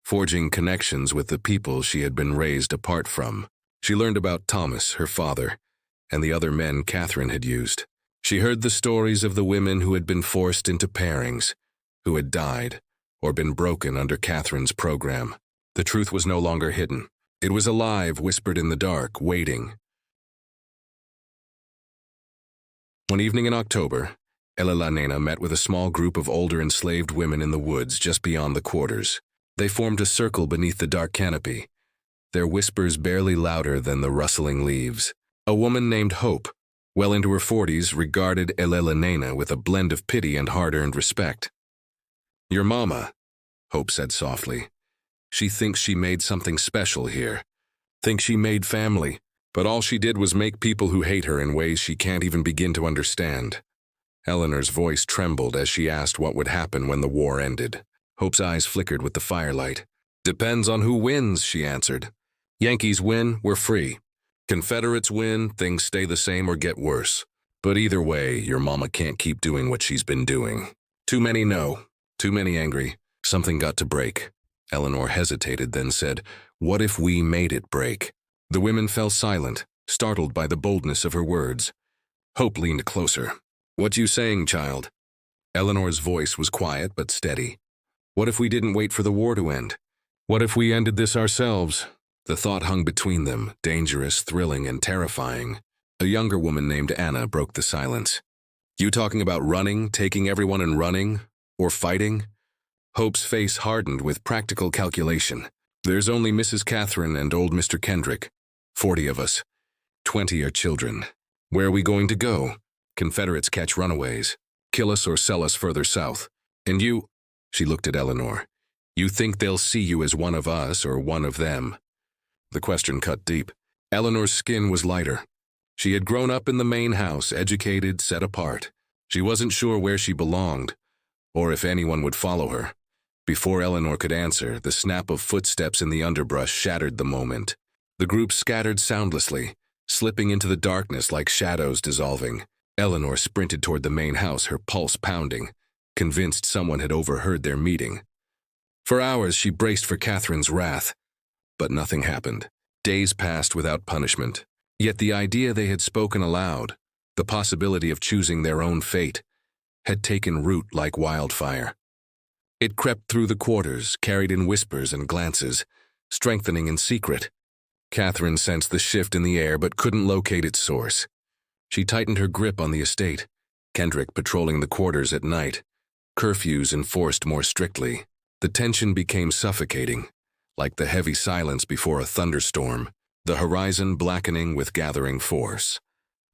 forging connections with the people she had been raised apart from. She learned about Thomas, her father, and the other men Catherine had used. She heard the stories of the women who had been forced into pairings, who had died or been broken under Catherine's program. The truth was no longer hidden. It was alive, whispered in the dark, waiting. One evening in October, Elena met with a small group of older enslaved women in the woods just beyond the quarters. They formed a circle beneath the dark canopy, their whispers barely louder than the rustling leaves. A woman named Hope, well into her 40s, regarded Elena with a blend of pity and hard-earned respect. "Your mama," Hope said softly. "She thinks she made something special here. Thinks she made family. But all she did was make people who hate her in ways she can't even begin to understand." Eleanor's voice trembled as she asked what would happen when the war ended. Hope's eyes flickered with the firelight. "Depends on who wins," she answered. "Yankees win, we're free. Confederates win, things stay the same or get worse. But either way, your mama can't keep doing what she's been doing. Too many know, too many angry. Something got to break." Eleanor hesitated, then said, "What if we made it break?" The women fell silent, startled by the boldness of her words. Hope leaned closer. "What you saying, child?" Eleanor's voice was quiet but steady. "What if we didn't wait for the war to end? What if we ended this ourselves?" The thought hung between them, dangerous, thrilling, and terrifying. A younger woman named Anna broke the silence. "You talking about running, taking everyone and running? Or fighting?" Hope's face hardened with practical calculation. "There's only Mrs. Catherine and old Mr. Kendrick. 40 of us. 20 are children. Where are we going to go? Confederates catch runaways, kill us or sell us further south. And you," she looked at Eleanor, "you think they'll see you as one of us or one of them?" The question cut deep. Eleanor's skin was lighter. She had grown up in the main house, educated, set apart. She wasn't sure where she belonged, or if anyone would follow her. Before Eleanor could answer, the snap of footsteps in the underbrush shattered the moment. The group scattered soundlessly, slipping into the darkness like shadows dissolving. Eleanor sprinted toward the main house, her pulse pounding, convinced someone had overheard their meeting. For hours she braced for Catherine's wrath, but nothing happened. Days passed without punishment. Yet the idea they had spoken aloud, the possibility of choosing their own fate, had taken root like wildfire. It crept through the quarters, carried in whispers and glances, strengthening in secret. Catherine sensed the shift in the air but couldn't locate its source. She tightened her grip on the estate, Kendrick patrolling the quarters at night, curfews enforced more strictly. The tension became suffocating, like the heavy silence before a thunderstorm, the horizon blackening with gathering force.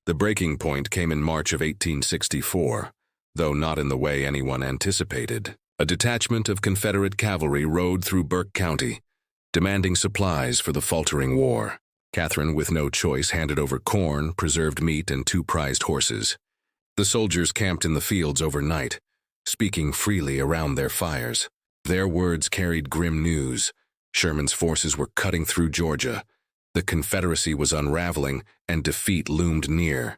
The breaking point came in March of 1864, though not in the way anyone anticipated. A detachment of Confederate cavalry rode through Burke County, demanding supplies for the faltering war. Catherine, with no choice, handed over corn, preserved meat, and 2 prized horses. The soldiers camped in the fields overnight, speaking freely around their fires. Their words carried grim news. Sherman's forces were cutting through Georgia. The Confederacy was unraveling, and defeat loomed near.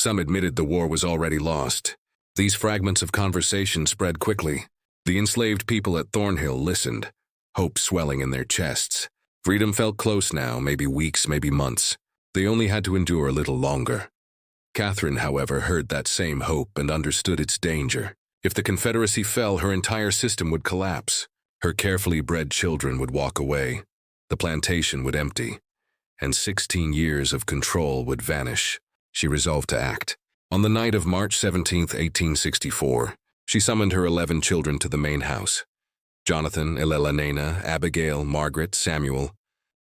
Some admitted the war was already lost. These fragments of conversation spread quickly. The enslaved people at Thornhill listened, hope swelling in their chests. Freedom felt close now, maybe weeks, maybe months. They only had to endure a little longer. Catherine, however, heard that same hope and understood its danger. If the Confederacy fell, her entire system would collapse. Her carefully bred children would walk away. The plantation would empty. And 16 years of control would vanish. She resolved to act. On the night of March 17, 1864, she summoned her 11 children to the main house. Jonathan, Elena, Abigail, Margaret, Samuel,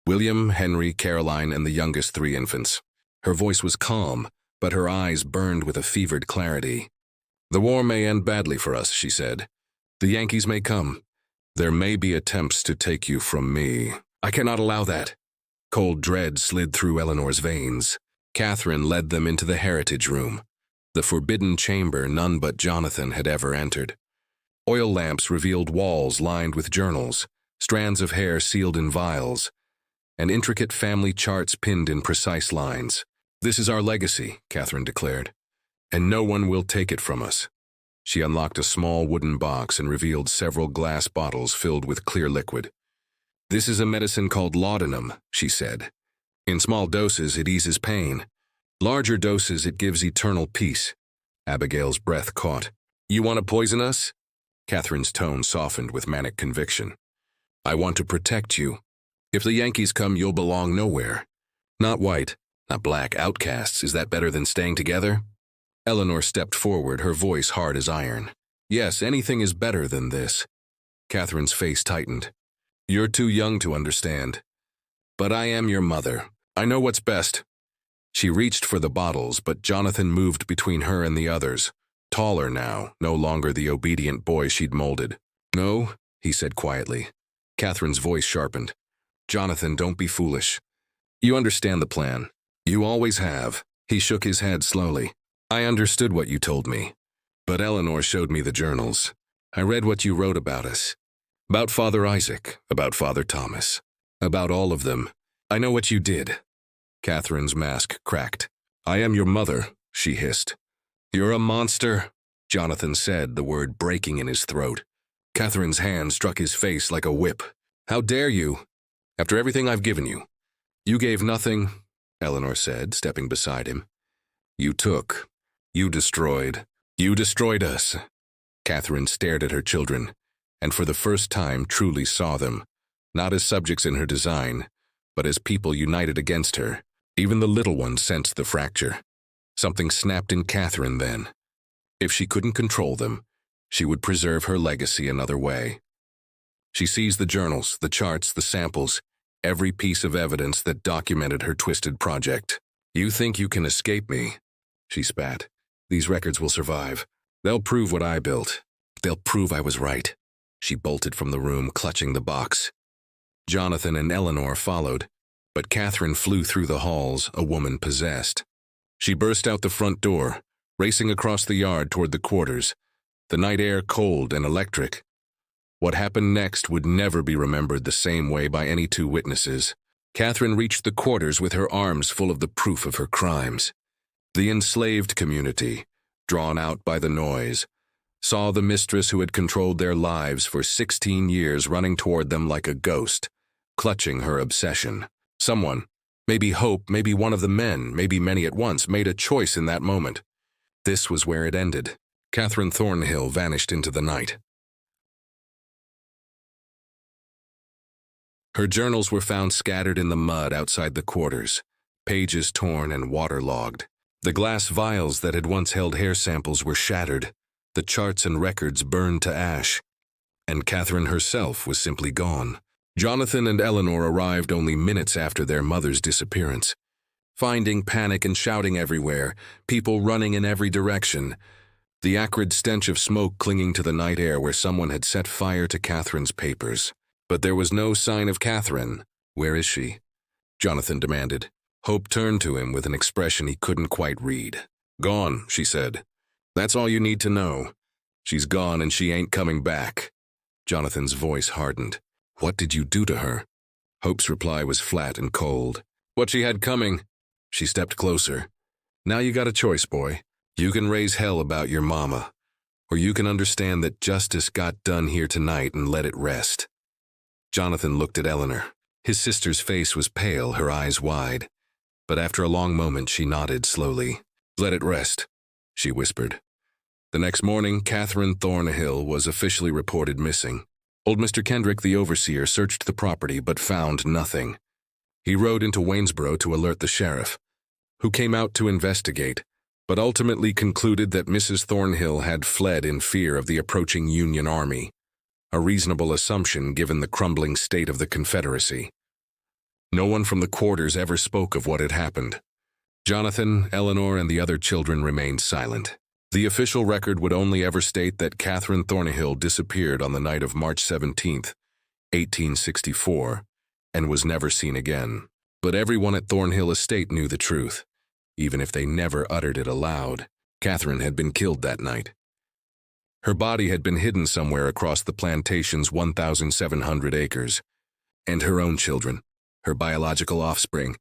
William, Henry, Caroline, and the youngest 3 infants. Her voice was calm, but her eyes burned with a fevered clarity. "The war may end badly for us," she said. "The Yankees may come. There may be attempts to take you from me. I cannot allow that." Cold dread slid through Eleanor's veins. Catherine led them into the heritage room, the forbidden chamber none but Jonathan had ever entered. Oil lamps revealed walls lined with journals, strands of hair sealed in vials, and intricate family charts pinned in precise lines. "This is our legacy," Catherine declared, "and no one will take it from us." She unlocked a small wooden box and revealed several glass bottles filled with clear liquid. "This is a medicine called laudanum," she said. "In small doses, it eases pain. Larger doses, it gives eternal peace." Abigail's breath caught. "You want to poison us?" Catherine's tone softened with manic conviction. "I want to protect you. If the Yankees come, you'll belong nowhere. Not white, not black, outcasts. Is that better than staying together?" Eleanor stepped forward, her voice hard as iron. "Yes, anything is better than this." Catherine's face tightened. "You're too young to understand. But I am your mother. I know what's best." She reached for the bottles, but Jonathan moved between her and the others. Taller now, no longer the obedient boy she'd molded. "No," he said quietly. Catherine's voice sharpened. "Jonathan, don't be foolish. You understand the plan. You always have." He shook his head slowly. "I understood what you told me. But Eleanor showed me the journals. I read what you wrote about us. About Father Isaac, about Father Thomas. About all of them. I know what you did." Catherine's mask cracked. "I am your mother," she hissed. "You're a monster," Jonathan said, the word breaking in his throat. Catherine's hand struck his face like a whip. "How dare you? After everything I've given you." "You gave nothing," Eleanor said, stepping beside him. "You took. You destroyed. You destroyed us." Catherine stared at her children, and for the first time truly saw them, not as subjects in her design, but as people united against her. Even the little ones sensed the fracture. Something snapped in Catherine then. If she couldn't control them, she would preserve her legacy another way. She seized the journals, the charts, the samples, every piece of evidence that documented her twisted project. "You think you can escape me?" she spat. "These records will survive. They'll prove what I built. They'll prove I was right." She bolted from the room, clutching the box. Jonathan and Eleanor followed, but Catherine flew through the halls, a woman possessed. She burst out the front door, racing across the yard toward the quarters, the night air cold and electric. What happened next would never be remembered the same way by any 2 witnesses. Catherine reached the quarters with her arms full of the proof of her crimes. The enslaved community, drawn out by the noise, saw the mistress who had controlled their lives for 16 years running toward them like a ghost, clutching her obsession. Someone, maybe Hope, maybe one of the men, maybe many at once, made a choice in that moment. This was where it ended. Catherine Thornhill vanished into the night. Her journals were found scattered in the mud outside the quarters, pages torn and waterlogged. The glass vials that had once held hair samples were shattered, the charts and records burned to ash, and Catherine herself was simply gone. Jonathan and Eleanor arrived only minutes after their mother's disappearance, finding panic and shouting everywhere, people running in every direction, the acrid stench of smoke clinging to the night air where someone had set fire to Catherine's papers. But there was no sign of Catherine. "Where is she?" Jonathan demanded. Hope turned to him with an expression he couldn't quite read. "Gone," she said. "That's all you need to know. She's gone and she ain't coming back." Jonathan's voice hardened. "What did you do to her?" Hope's reply was flat and cold. "What she had coming." She stepped closer. "Now you got a choice, boy. You can raise hell about your mama, or you can understand that justice got done here tonight and let it rest." Jonathan looked at Eleanor. His sister's face was pale, her eyes wide, but after a long moment she nodded slowly. "Let it rest," she whispered. The next morning, Catherine Thornhill was officially reported missing. Old Mr. Kendrick, the overseer, searched the property but found nothing. He rode into Waynesboro to alert the sheriff, who came out to investigate, but ultimately concluded that Mrs. Thornhill had fled in fear of the approaching Union Army, a reasonable assumption given the crumbling state of the Confederacy. No one from the quarters ever spoke of what had happened. Jonathan, Eleanor, and the other children remained silent. The official record would only ever state that Catherine Thornhill disappeared on the night of March 17, 1864, and was never seen again. But everyone at Thornhill Estate knew the truth, even if they never uttered it aloud. Catherine had been killed that night. Her body had been hidden somewhere across the plantation's 1,700 acres, and her own children, her biological offspring,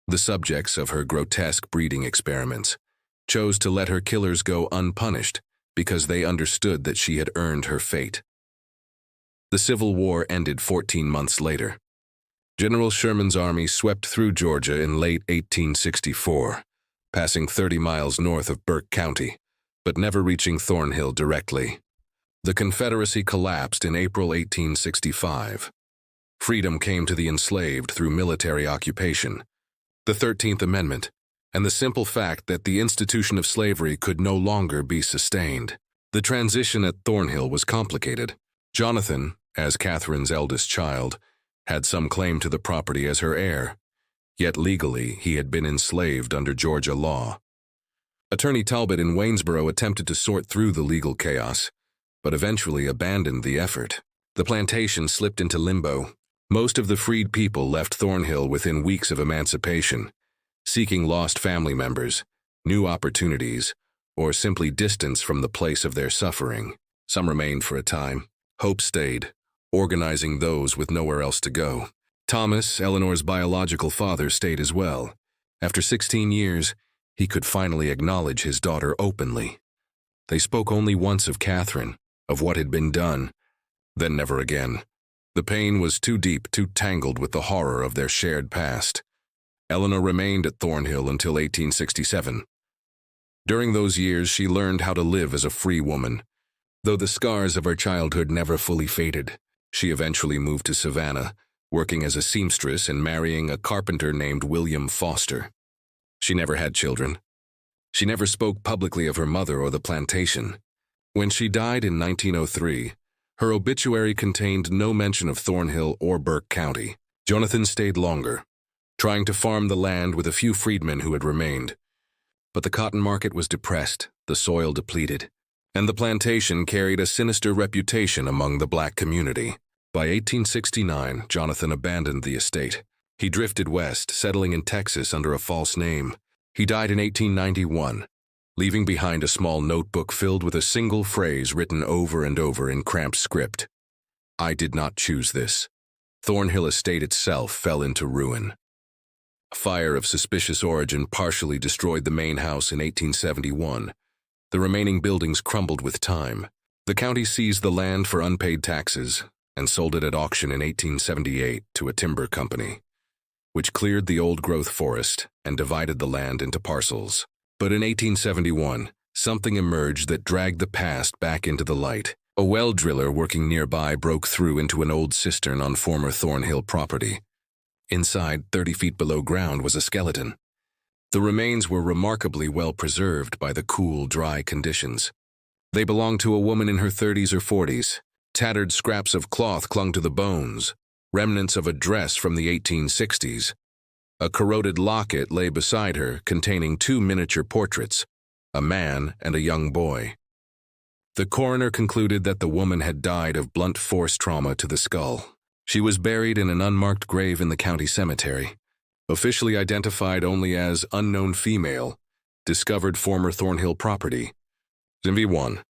the subjects of her grotesque breeding experiments, chose to let her killers go unpunished because they understood that she had earned her fate. The Civil War ended 14 months later. General Sherman's army swept through Georgia in late 1864, passing 30 miles north of Burke County, but never reaching Thornhill directly. The Confederacy collapsed in April 1865. Freedom came to the enslaved through military occupation, the 13th Amendment, and the simple fact that the institution of slavery could no longer be sustained. The transition at Thornhill was complicated. Jonathan, as Catherine's eldest child, had some claim to the property as her heir, yet legally he had been enslaved under Georgia law. Attorney Talbot in Waynesboro attempted to sort through the legal chaos, but eventually abandoned the effort. The plantation slipped into limbo. Most of the freed people left Thornhill within weeks of emancipation, seeking lost family members, new opportunities, or simply distance from the place of their suffering. Some remained for a time. Hope stayed, organizing those with nowhere else to go. Thomas, Eleanor's biological father, stayed as well. After 16 years, he could finally acknowledge his daughter openly. They spoke only once of Catherine, of what had been done, then never again. The pain was too deep, too tangled with the horror of their shared past. Eleanor remained at Thornhill until 1867. During those years, she learned how to live as a free woman. Though the scars of her childhood never fully faded, she eventually moved to Savannah, working as a seamstress and marrying a carpenter named William Foster. She never had children. She never spoke publicly of her mother or the plantation. When she died in 1903, her obituary contained no mention of Thornhill or Burke County. Jonathan stayed longer, trying to farm the land with a few freedmen who had remained. But the cotton market was depressed, the soil depleted, and the plantation carried a sinister reputation among the black community. By 1869, Jonathan abandoned the estate. He drifted west, settling in Texas under a false name. He died in 1891, leaving behind a small notebook filled with a single phrase written over and over in cramped script. "I did not choose this." Thornhill Estate itself fell into ruin. A fire of suspicious origin partially destroyed the main house in 1871. The remaining buildings crumbled with time. The county seized the land for unpaid taxes and sold it at auction in 1878 to a timber company, which cleared the old-growth forest and divided the land into parcels. But in 1871, something emerged that dragged the past back into the light. A well driller working nearby broke through into an old cistern on former Thornhill property. Inside, 30 feet below ground, was a skeleton. The remains were remarkably well preserved by the cool, dry conditions. They belonged to a woman in her 30s or 40s. Tattered scraps of cloth clung to the bones, remnants of a dress from the 1860s. A corroded locket lay beside her, containing 2 miniature portraits, a man and a young boy. The coroner concluded that the woman had died of blunt force trauma to the skull. She was buried in an unmarked grave in the county cemetery, officially identified only as unknown female, discovered former Thornhill property. MV1.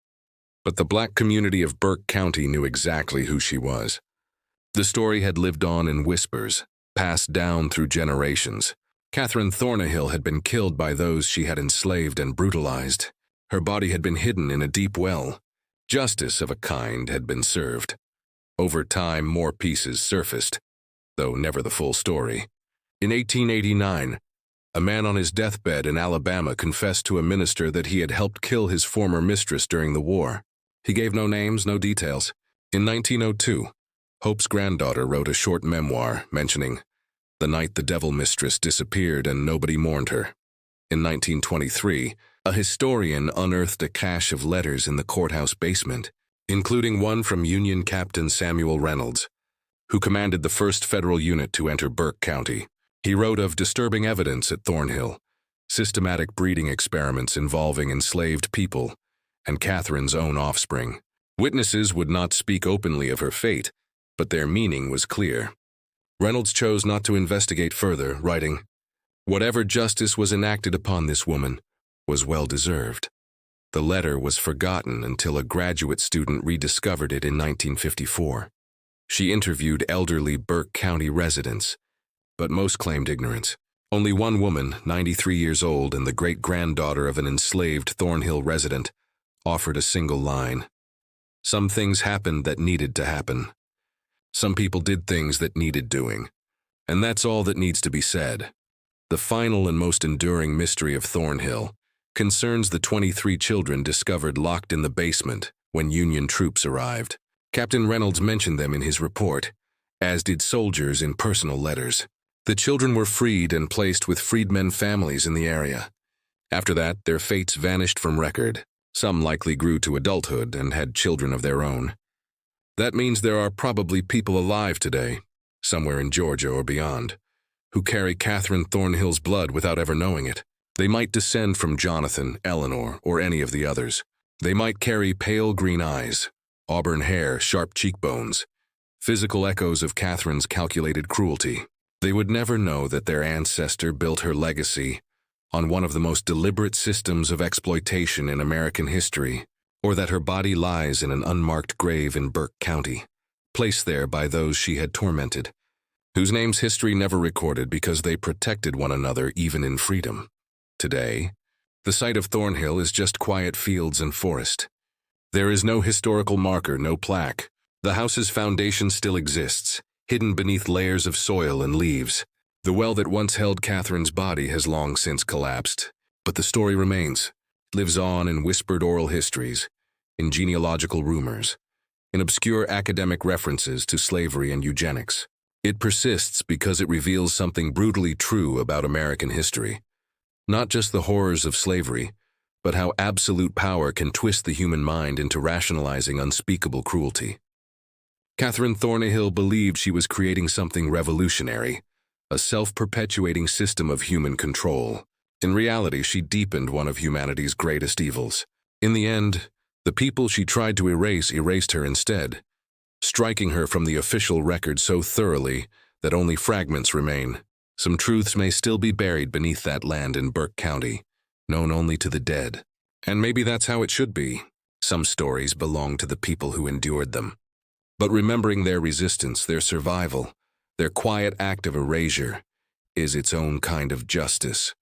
But the black community of Burke County knew exactly who she was. The story had lived on in whispers, passed down through generations. Catherine Thornhill had been killed by those she had enslaved and brutalized. Her body had been hidden in a deep well. Justice of a kind had been served. Over time, more pieces surfaced. though never the full story. In 1889, a man on his deathbed in Alabama confessed to a minister that he had helped kill his former mistress during the war. He gave no names, no details. In 1902, Hope's granddaughter wrote a short memoir mentioning the night the devil mistress disappeared and nobody mourned her. In 1923, a historian unearthed a cache of letters in the courthouse basement, including one from Union Captain Samuel Reynolds, who commanded the 1st Federal Unit to enter Burke County. He wrote of disturbing evidence at Thornhill, systematic breeding experiments involving enslaved people, and Catherine's own offspring. Witnesses would not speak openly of her fate, but their meaning was clear. Reynolds chose not to investigate further, writing, "Whatever justice was enacted upon this woman was well-deserved." The letter was forgotten until a graduate student rediscovered it in 1954. She interviewed elderly Burke County residents, but most claimed ignorance. Only one woman, 93 years old and the great-granddaughter of an enslaved Thornhill resident, offered a single line. "Some things happened that needed to happen. Some people did things that needed doing. And that's all that needs to be said." The final and most enduring mystery of Thornhill concerns the 23 children discovered locked in the basement when Union troops arrived. Captain Reynolds mentioned them in his report, as did soldiers in personal letters. The children were freed and placed with freedmen families in the area. After that, their fates vanished from record. Some likely grew to adulthood and had children of their own. That means there are probably people alive today, somewhere in Georgia or beyond, who carry Catherine Thornhill's blood without ever knowing it. They might descend from Jonathan, Eleanor, or any of the others. They might carry pale green eyes, auburn hair, sharp cheekbones, physical echoes of Catherine's calculated cruelty. They would never know that their ancestor built her legacy on one of the most deliberate systems of exploitation in American history, or that her body lies in an unmarked grave in Burke County, placed there by those she had tormented, whose names history never recorded because they protected one another even in freedom. Today, the site of Thornhill is just quiet fields and forest. There is no historical marker, no plaque. The house's foundation still exists, hidden beneath layers of soil and leaves. The well that once held Catherine's body has long since collapsed, but the story remains. It lives on in whispered oral histories, in genealogical rumors, in obscure academic references to slavery and eugenics. It persists because it reveals something brutally true about American history. Not just the horrors of slavery, but how absolute power can twist the human mind into rationalizing unspeakable cruelty. Catherine Thornhill believed she was creating something revolutionary, a self-perpetuating system of human control. In reality, she deepened one of humanity's greatest evils. In the end, the people she tried to erase erased her instead, striking her from the official record so thoroughly that only fragments remain. Some truths may still be buried beneath that land in Burke County, known only to the dead. And maybe that's how it should be. Some stories belong to the people who endured them. But remembering their resistance, their survival, their quiet act of erasure, is its own kind of justice.